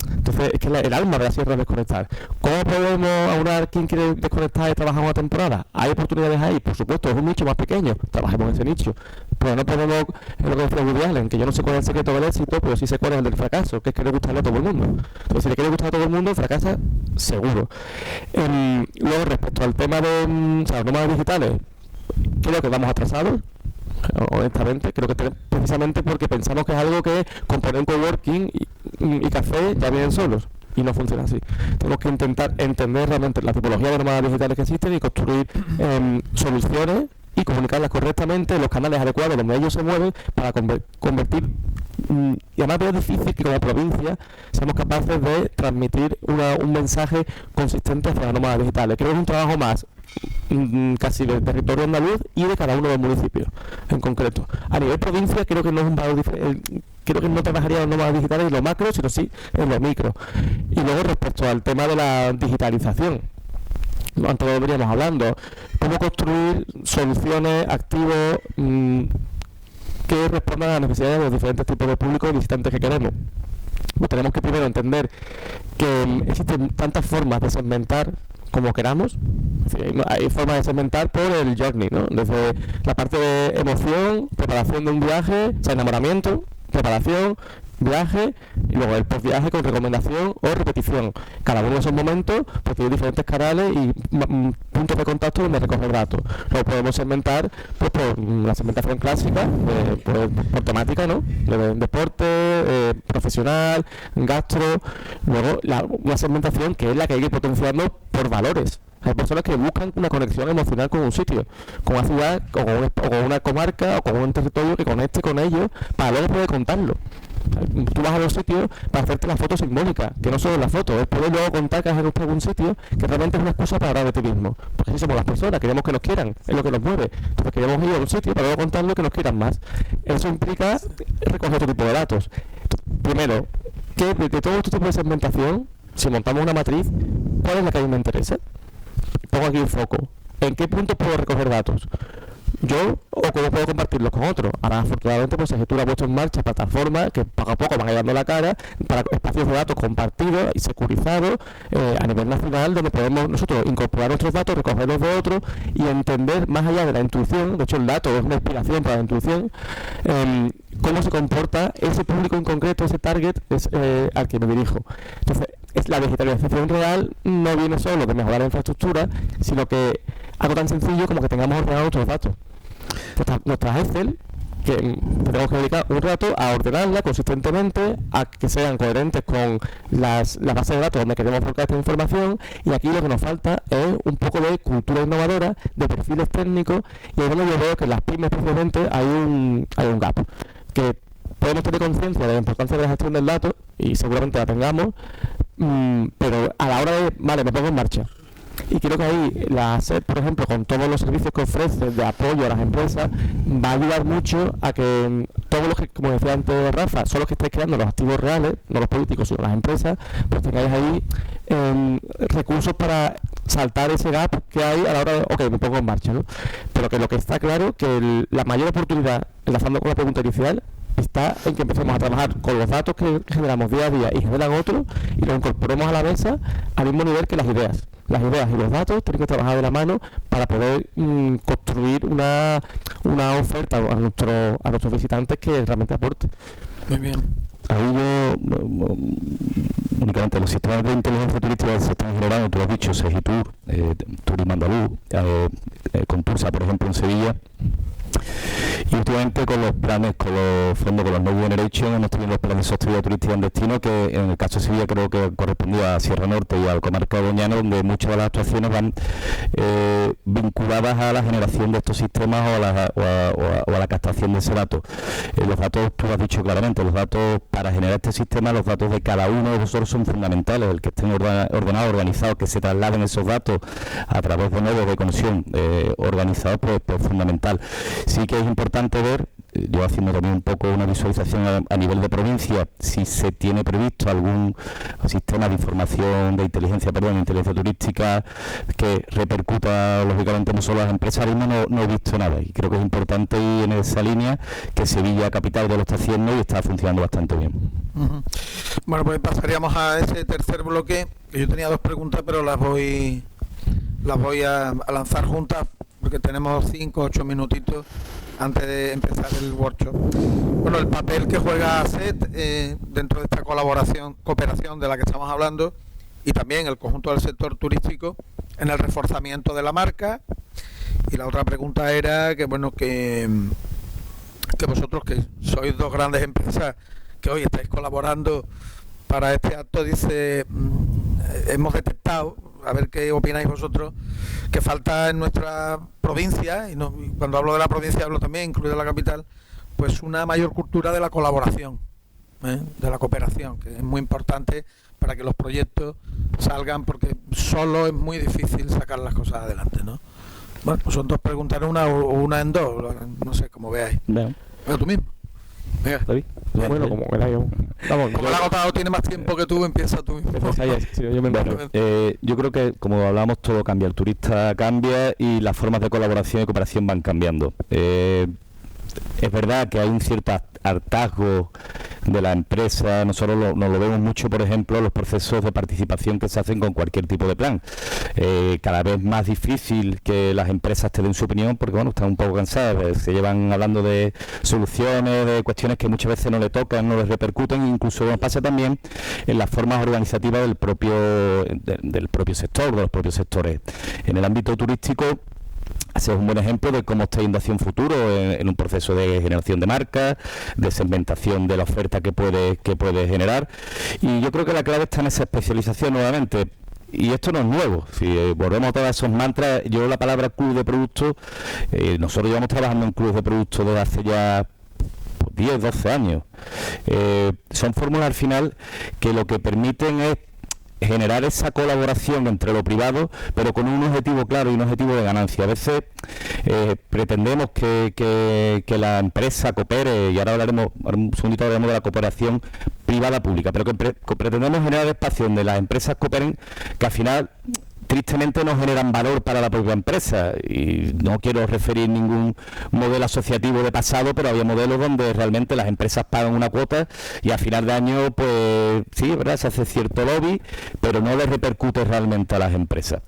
Entonces, es que el alma de la sierra es desconectar. ¿Cómo podemos aunar quien quiere desconectar y trabajar una temporada? ¿Hay oportunidades ahí? Por supuesto, es un nicho más pequeño, trabajemos en ese nicho. Pero no podemos, es lo que decía Woody Allen, que yo no sé cuál es el secreto del éxito, pero sí sé cuál es el del fracaso, que es que le gustarle a todo el mundo. Entonces, si le quiere gustar a todo el mundo, fracasa seguro. Luego, respecto al tema de los nómadas digitales, creo que vamos atrasados. Honestamente, creo que precisamente porque pensamos que es algo que con poner un coworking y café ya vienen solos, y no funciona así. Tenemos que intentar entender realmente la tipología de nómadas digitales que existen y construir soluciones y comunicarlas correctamente en los canales adecuados donde ellos se mueven para convertir, y además es difícil que como provincia seamos capaces de transmitir un mensaje consistente hacia las nómadas digitales. Creo que es un trabajo más casi del territorio andaluz y de cada uno de los municipios en concreto. A nivel provincia creo que no es un valor diferente, creo que no trabajaría en nómadas digitales en lo macro, sino sí en lo micro. Y luego respecto al tema de la digitalización, antes lo veníamos hablando, cómo construir soluciones, activos que respondan a las necesidades de los diferentes tipos de públicos y visitantes que queremos. Pues tenemos que primero entender que existen tantas formas de segmentar como queramos. Hay formas de segmentar por el journey, ¿no? Desde la parte de emoción, preparación de un viaje, o sea, enamoramiento, preparación, viaje, y luego el post-viaje con recomendación o repetición. Cada uno de esos momentos pues tiene diferentes canales y puntos de contacto donde recoger datos. Lo podemos segmentar pues por la segmentación clásica, por temática, ¿no? De deporte, profesional, gastro. Luego una segmentación que es la que hay que ir potenciando por valores. Hay personas que buscan una conexión emocional con un sitio, con una ciudad, o con una comarca, o con un territorio que conecte con ellos para luego poder contarlo. Tú vas a los sitios para hacerte la foto simbólica, que no solo la foto, es poder luego contar que has ido a algún sitio que realmente es una excusa para hablar de ti mismo. Porque así somos las personas, queremos que nos quieran, es lo que nos mueve. Entonces queremos ir a un sitio para luego contarlo que nos quieran más. Eso implica recoger otro tipo de datos. Primero, que de todo este tipo de segmentación, si montamos una matriz, ¿cuál es la que a mí me interesa? Pongo aquí un foco. ¿En qué punto puedo recoger datos? Yo, o cómo puedo compartirlos con otros. Ahora, afortunadamente, pues Segitur ha puesto en marcha plataformas que poco a poco van llevando la cara para espacios de datos compartidos y securizados a nivel nacional, donde podemos nosotros incorporar nuestros datos, recogerlos de otros y entender más allá de la intuición. De hecho, el dato es una inspiración para la intuición. Cómo se comporta ese público en concreto, ese target al que me dirijo. Entonces, la digitalización real no viene solo de mejorar la infraestructura, sino que algo tan sencillo como que tengamos ordenados nuestros datos. Nuestras Excel, que tenemos que dedicar un rato a ordenarla consistentemente, a que sean coherentes con las bases de datos donde queremos volcar esta información, y aquí lo que nos falta es un poco de cultura innovadora, de perfiles técnicos, y ahí es donde yo veo que en las pymes precisamente hay un gap, que podemos tener conciencia de la importancia de la gestión del dato, y seguramente la tengamos, pero a la hora de, vale, me pongo en marcha. Y creo que ahí la SED, por ejemplo, con todos los servicios que ofrece de apoyo a las empresas, va a ayudar mucho a que todos los que, como decía antes Rafa, son los que estáis creando los activos reales, no los políticos, sino las empresas, pues tengáis ahí recursos para saltar ese gap que hay a la hora de, ok, me pongo en marcha, ¿no? Pero que lo que está claro, que la mayor oportunidad, enlazando con la pregunta inicial, está en que empecemos a trabajar con los datos que generamos día a día y generan otros y los incorporemos a la mesa al mismo nivel que las ideas. Las ideas y los datos tienen que trabajar de la mano para poder construir una oferta a nuestros visitantes que realmente aporte. Muy bien. Ahí yo, únicamente los sistemas de inteligencia turística se están generando, tú lo has dicho, Segitur, Turismo Andaluz, Contursa, por ejemplo, en Sevilla. Y últimamente con los planes, con los fondos, con los New Generation, hemos tenido los planes de sostenibilidad turística en destino, que en el caso de Sevilla creo que correspondía a Sierra Norte y al comarca de Doñana, donde muchas de las actuaciones van vinculadas a la generación de estos sistemas o a la captación de ese dato. Los datos, tú lo has dicho claramente, los datos para generar este sistema, los datos de cada uno de nosotros son fundamentales, el que estén ordenados, organizados, que se trasladen esos datos a través de nodos de conexión organizados, pues fundamental. Sí que es importante ver yo haciendo también un poco una visualización a nivel de provincia, si se tiene previsto algún sistema de información, de inteligencia turística que repercuta lógicamente no solo a las empresas, ahora mismo no he visto nada, y creo que es importante ir en esa línea, que Sevilla Capital ya lo está haciendo y está funcionando bastante bien. Bueno, pues pasaríamos a ese tercer bloque, que yo tenía 2 preguntas, pero las voy a lanzar juntas, porque tenemos 5 o 8 minutitos antes de empezar el workshop. Bueno, el papel que juega ASET dentro de esta cooperación de la que estamos hablando, y también el conjunto del sector turístico en el reforzamiento de la marca. Y la otra pregunta era que bueno, que vosotros, que sois 2 grandes empresas que hoy estáis colaborando para este acto, dice, hemos detectado, a ver qué opináis vosotros, que falta en nuestra provincia, y cuando hablo de la provincia hablo también, incluida la capital, pues una mayor cultura de la colaboración, de la cooperación, que es muy importante para que los proyectos salgan, porque solo es muy difícil sacar las cosas adelante, ¿no? Bueno, pues son 2 preguntas en una o una en 2, no sé, como veáis. Bueno, tú mismo. Venga. David. Bueno, como veáis. Vamos, como el agotado tiene más tiempo que tú, empieza tú mismo. Yo creo que, como hablamos, todo cambia. El turista cambia y las formas de colaboración y cooperación van cambiando. Es verdad que hay un cierto hartazgo de la empresa. Nosotros nos lo vemos mucho, por ejemplo, en los procesos de participación que se hacen con cualquier tipo de plan. Cada vez más difícil que las empresas te den su opinión, porque bueno, están un poco cansadas, se llevan hablando de soluciones, de cuestiones que muchas veces no le tocan, no les repercuten, incluso nos pasa también en las formas organizativas del propio sector, de los propios sectores. En el ámbito turístico, ese es un buen ejemplo de cómo está yendo hacia un futuro en un proceso de generación de marcas, de segmentación de la oferta que puede generar, y yo creo que la clave está en esa especialización nuevamente. Y esto no es nuevo. Si volvemos a todos esos mantras, yo la palabra club de productos, nosotros llevamos trabajando en clubes de productos desde hace ya 10, 12 años. Son fórmulas al final que lo que permiten es generar esa colaboración entre lo privado, pero con un objetivo claro y un objetivo de ganancia. A veces pretendemos que la empresa coopere, y ahora un segundito hablaremos de la cooperación privada-pública, pero que pretendemos generar espacio donde las empresas cooperen, que al final tristemente no generan valor para la propia empresa. Y no quiero referir ningún modelo asociativo de pasado, pero había modelos donde realmente las empresas pagan una cuota y a final de año, pues sí, ¿verdad?, se hace cierto lobby, pero no le repercute realmente a las empresas.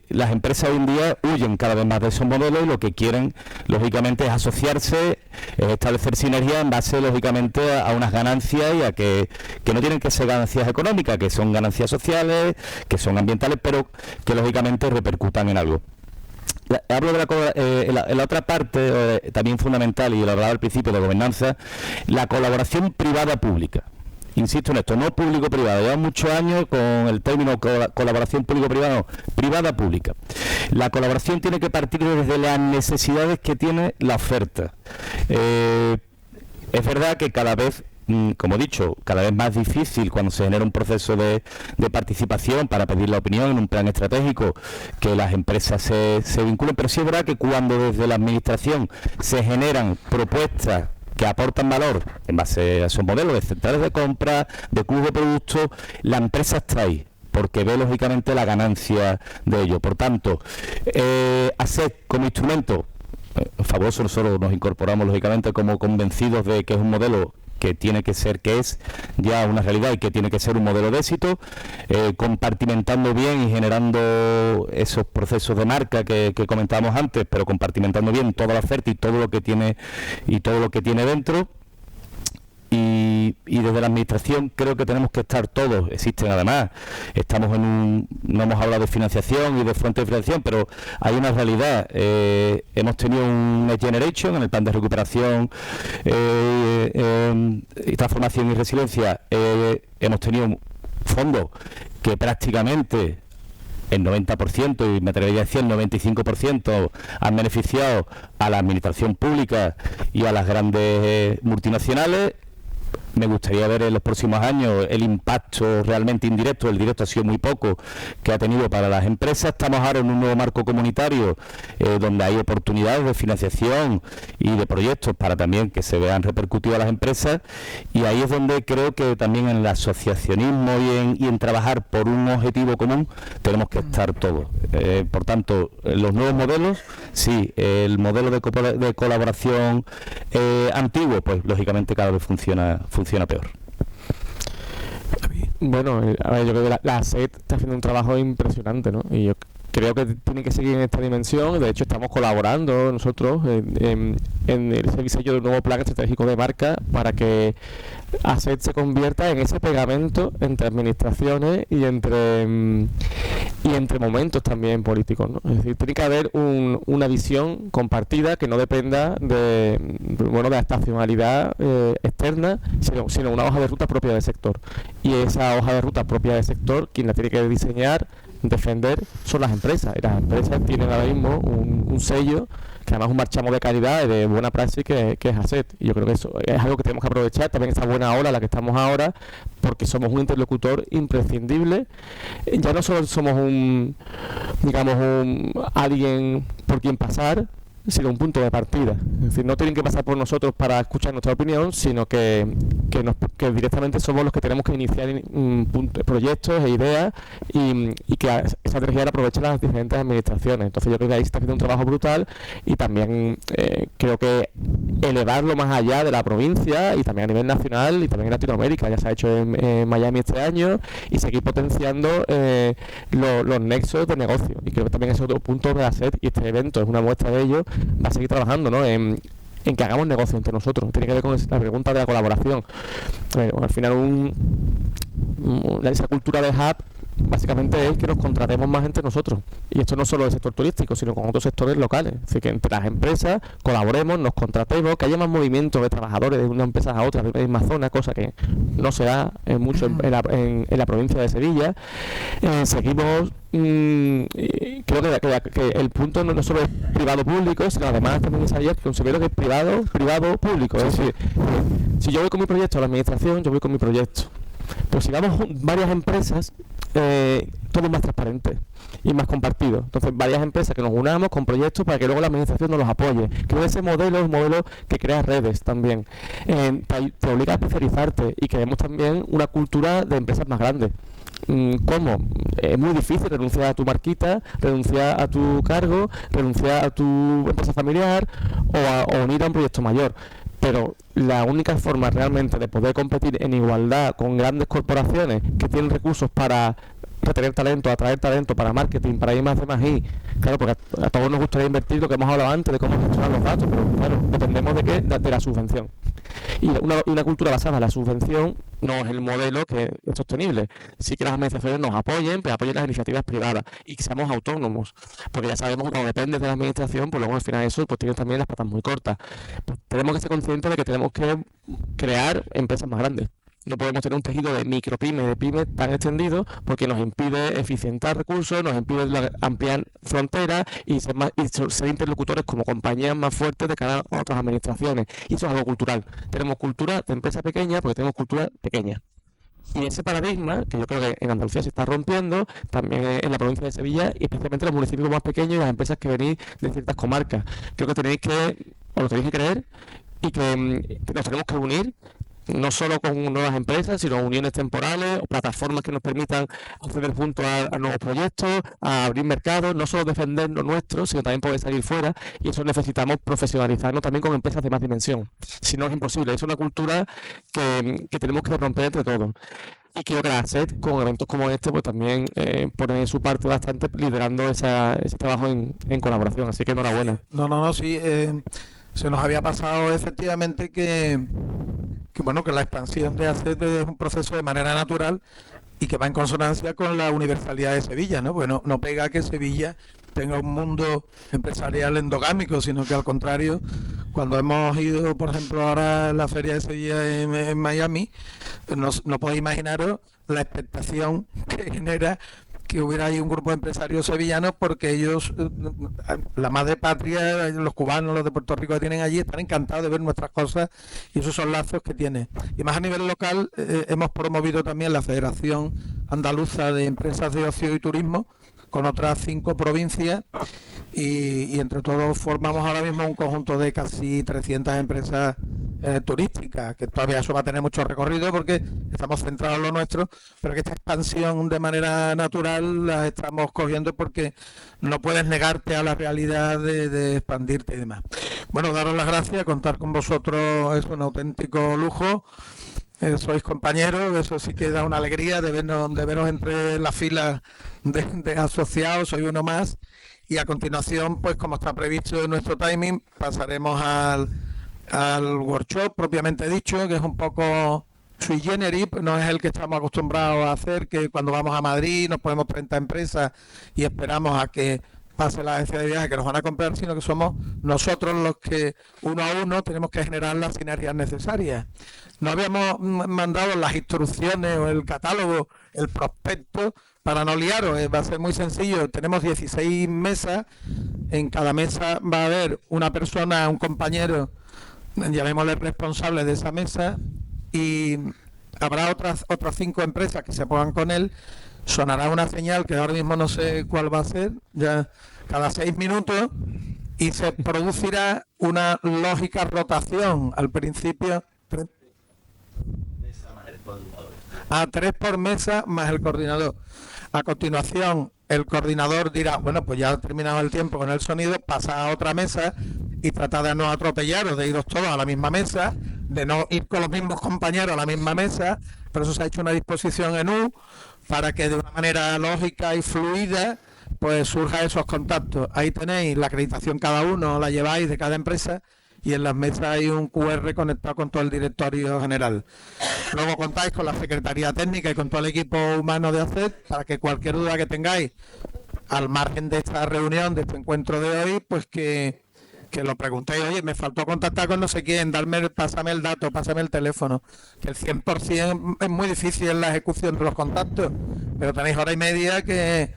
Las empresas hoy en día huyen cada vez más de esos modelos y lo que quieren, lógicamente, es asociarse, establecer sinergia en base, lógicamente, a unas ganancias, y a que no tienen que ser ganancias económicas, que son ganancias sociales, que son ambientales, pero que lógicamente repercutan en algo. Hablo de la otra parte también fundamental, y lo hablaba al principio, de gobernanza, la colaboración privada-pública. Insisto en esto, no público-privado. Llevamos muchos años con el término colaboración público-privada, no, privada-pública. La colaboración tiene que partir desde las necesidades que tiene la oferta. Es verdad que cada vez, como he dicho, cada vez más difícil cuando se genera un proceso de participación para pedir la opinión en un plan estratégico, que las empresas se vinculen, pero sí es verdad que cuando desde la administración se generan propuestas que aportan valor en base a esos modelos de centrales de compra, de clubes de productos, la empresa está ahí, porque ve lógicamente la ganancia de ello. Por tanto, hacer como instrumento fabuloso, nosotros nos incorporamos lógicamente como convencidos de que es un modelo que tiene que ser, que es ya una realidad y que tiene que ser un modelo de éxito, compartimentando bien y generando esos procesos de marca que comentábamos antes, pero compartimentando bien toda la oferta y todo lo que tiene dentro. Y desde la administración creo que tenemos que estar todos, existen además, no hemos hablado de financiación y de fuentes de financiación, pero hay una realidad. Hemos tenido un Next Generation en el plan de recuperación y transformación y resiliencia. Hemos tenido fondos que prácticamente el 90%, y me atrevería a decir el 95%, han beneficiado a la administración pública y a las grandes multinacionales. me gustaría ver en los próximos años el impacto realmente indirecto. El directo ha sido muy poco que ha tenido para las empresas. Estamos ahora en un nuevo marco comunitario donde hay oportunidades de financiación y de proyectos para también que se vean repercutidos a las empresas, y ahí es donde creo que también en el asociacionismo y en trabajar por un objetivo común tenemos que estar todos. Por tanto, los nuevos modelos, sí, el modelo de colaboración antiguo, pues lógicamente cada vez funciona peor. Bueno, a ver, yo creo que la ASET está haciendo un trabajo impresionante, ¿no? Y yo creo que tiene que seguir en esta dimensión. De hecho, estamos colaborando nosotros en ese diseño de un nuevo plan estratégico de marca para que ASET se convierta en ese pegamento entre administraciones y entre momentos también políticos, ¿no? Es decir, tiene que haber una visión compartida que no dependa de la estacionalidad externa, sino una hoja de ruta propia del sector. Y esa hoja de ruta propia del sector, quien la tiene que diseñar, defender, son las empresas. Y las empresas tienen ahora mismo un sello que además es un marchamo de calidad y de buena praxis que es ASET. Y yo creo que eso es algo que tenemos que aprovechar, también esta buena ola en la que estamos ahora, porque somos un interlocutor imprescindible. Ya no solo somos alguien por quien pasar, sino un punto de partida. Es decir, no tienen que pasar por nosotros para escuchar nuestra opinión, sino que directamente somos los que tenemos que iniciar proyectos e ideas y que esa energía la aprovechen las diferentes administraciones. Entonces yo creo que ahí se está haciendo un trabajo brutal, y también creo que elevarlo más allá de la provincia y también a nivel nacional y también en Latinoamérica. Ya se ha hecho en Miami este año, y seguir potenciando los nexos de negocio. Y creo que también es otro punto de ASET, y este evento es una muestra de ello. Va a seguir trabajando, ¿no?, en que hagamos negocio entre nosotros. Tiene que ver con la pregunta de la colaboración. Al final esa cultura de hub básicamente es que nos contratemos más entre nosotros, y esto no solo del sector turístico, sino con otros sectores locales. Es decir, que entre las empresas colaboremos, nos contratemos, que haya más movimiento de trabajadores de unas empresas a otras de la misma zona, cosa que no se da mucho en la provincia de Sevilla. Seguimos creo que el punto no solo es privado-público, sino además también es que considero que es privado-público. Es decir, si yo voy con mi proyecto a la administración, yo voy con mi proyecto. Pero si vamos varias empresas, todo es más transparente y más compartido. Entonces, varias empresas que nos unamos con proyectos para que luego la administración nos los apoye. Creo que ese modelo es un modelo que crea redes también. Te obliga a especializarte, y queremos también una cultura de empresas más grandes. ¿Cómo? Es muy difícil renunciar a tu marquita, renunciar a tu cargo, renunciar a tu empresa familiar o unir a un proyecto mayor. Pero la única forma realmente de poder competir en igualdad con grandes corporaciones que tienen recursos para retener talento, atraer talento, para marketing, para ir más de más y claro, porque a todos nos gustaría invertir, lo que hemos hablado antes de cómo gestionar los datos, pero claro, dependemos de qué, de la subvención. Y una cultura basada en la subvención no es el modelo que es sostenible. Sí que las administraciones nos apoyen, pero apoyen las iniciativas privadas y que seamos autónomos, porque ya sabemos que cuando dependes de la administración, pues luego al final eso pues tiene también las patas muy cortas. Pues tenemos que ser conscientes de que tenemos que crear empresas más grandes. No podemos tener un tejido de micropymes, de pymes tan extendido, porque nos impide eficientar recursos, nos impide ampliar fronteras y ser interlocutores como compañías más fuertes de cara a otras administraciones. Y eso es algo cultural. Tenemos cultura de empresa pequeña porque tenemos cultura pequeña. Y ese paradigma, que yo creo que en Andalucía se está rompiendo, también en la provincia de Sevilla, y especialmente en los municipios más pequeños y las empresas que venís de ciertas comarcas. Creo que lo tenéis que creer, y que nos tenemos que unir, no solo con nuevas empresas, sino uniones temporales o plataformas que nos permitan acceder juntos a nuevos proyectos, a abrir mercados, no solo defender lo nuestro, sino también poder salir fuera, y eso necesitamos profesionalizarnos también con empresas de más dimensión. Si no, es imposible. Es una cultura que tenemos que romper entre todos. Y creo que la ASET, con eventos como este, pues también pone su parte bastante liderando ese trabajo en colaboración. Así que enhorabuena. Sí. Se nos había pasado efectivamente que la expansión de ASET es un proceso de manera natural y que va en consonancia con la universalidad de Sevilla, ¿no? Pues no pega que Sevilla tenga un mundo empresarial endogámico, sino que al contrario, cuando hemos ido, por ejemplo, ahora a la Feria de Sevilla en Miami, no podéis imaginaros la expectación que genera que hubiera ahí un grupo de empresarios sevillanos, porque ellos, la madre patria, los cubanos, los de Puerto Rico que tienen allí, están encantados de ver nuestras cosas, y esos son lazos que tiene. Y más a nivel local, hemos promovido también la Federación Andaluza de Empresas de Ocio y Turismo, con otras 5 provincias, y entre todos formamos ahora mismo un conjunto de casi 300 empresas turísticas, que todavía eso va a tener mucho recorrido porque estamos centrados en lo nuestro, pero que esta expansión de manera natural la estamos cogiendo porque no puedes negarte a la realidad de expandirte y demás. Bueno, daros las gracias, contar con vosotros es un auténtico lujo. Sois compañeros, eso sí que da una alegría de veros entre las filas de asociados, soy uno más, y a continuación, pues como está previsto en nuestro timing, pasaremos al workshop propiamente dicho, que es un poco sui generis, no es el que estamos acostumbrados a hacer, que cuando vamos a Madrid nos ponemos 30 empresas y esperamos a que pase la agencia de viaje que nos van a comprar, sino que somos nosotros los que uno a uno tenemos que generar las sinergias necesarias. No habíamos mandado las instrucciones o el catálogo, el prospecto, para no liaros, va a ser muy sencillo. Tenemos 16 mesas, en cada mesa va a haber una persona, un compañero, llamémosle responsable de esa mesa, y habrá otras 5 empresas que se pongan con él. Sonará una señal que ahora mismo no sé cuál va a ser, ya cada 6 minutos, y se producirá una lógica rotación. Al principio, 3 por mesa más el coordinador. A continuación, el coordinador dirá, bueno, pues ya ha terminado el tiempo con el sonido, pasa a otra mesa y trata de no atropellaros, de iros todos a la misma mesa, de no ir con los mismos compañeros a la misma mesa. Por eso se ha hecho una disposición en U, para que de una manera lógica y fluida pues surja esos contactos. Ahí tenéis la acreditación, cada uno la lleváis de cada empresa, y en las mesas hay un QR conectado con todo el directorio general. Luego contáis con la Secretaría Técnica y con todo el equipo humano de ACED para que cualquier duda que tengáis al margen de esta reunión, de este encuentro de hoy, pues que lo preguntéis. Oye, me faltó contactar con no sé quién, pásame el dato, pásame el teléfono. Que el 100% es muy difícil en la ejecución de los contactos, pero tenéis hora y media que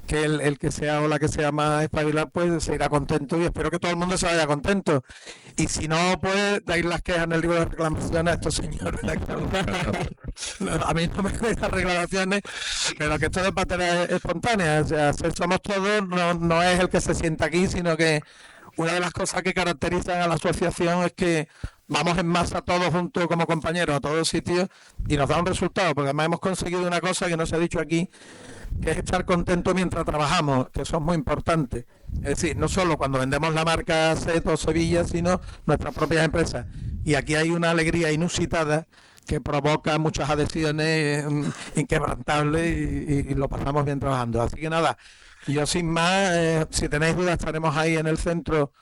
el que sea o la que sea más espabilar pues se irá contento, y espero que todo el mundo se vaya contento. Y si no, pues dais las quejas en el libro de reclamaciones a estos señores. A mí no me dejan reclamaciones, pero que esto de patera espontánea, o sea, somos todos, no es el que se sienta aquí, sino que una de las cosas que caracterizan a la asociación es que vamos en masa todos juntos como compañeros a todos sitios, y nos da un resultado, porque además hemos conseguido una cosa que no se ha dicho aquí, que es estar contentos mientras trabajamos, que eso es muy importante. Es decir, no solo cuando vendemos la marca SET o Sevilla, sino nuestras propias empresas. Y aquí hay una alegría inusitada que provoca muchas adhesiones inquebrantables, y lo pasamos bien trabajando. Así que nada, yo sin más, si tenéis dudas estaremos ahí en el centro,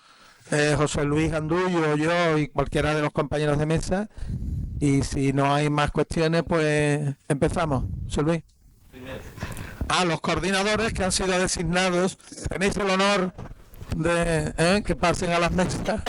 José Luis Gandullo, yo y cualquiera de los compañeros de mesa, y si no hay más cuestiones, pues empezamos. José Luis. Los coordinadores que han sido designados, tenéis el honor de que pasen a las mesas.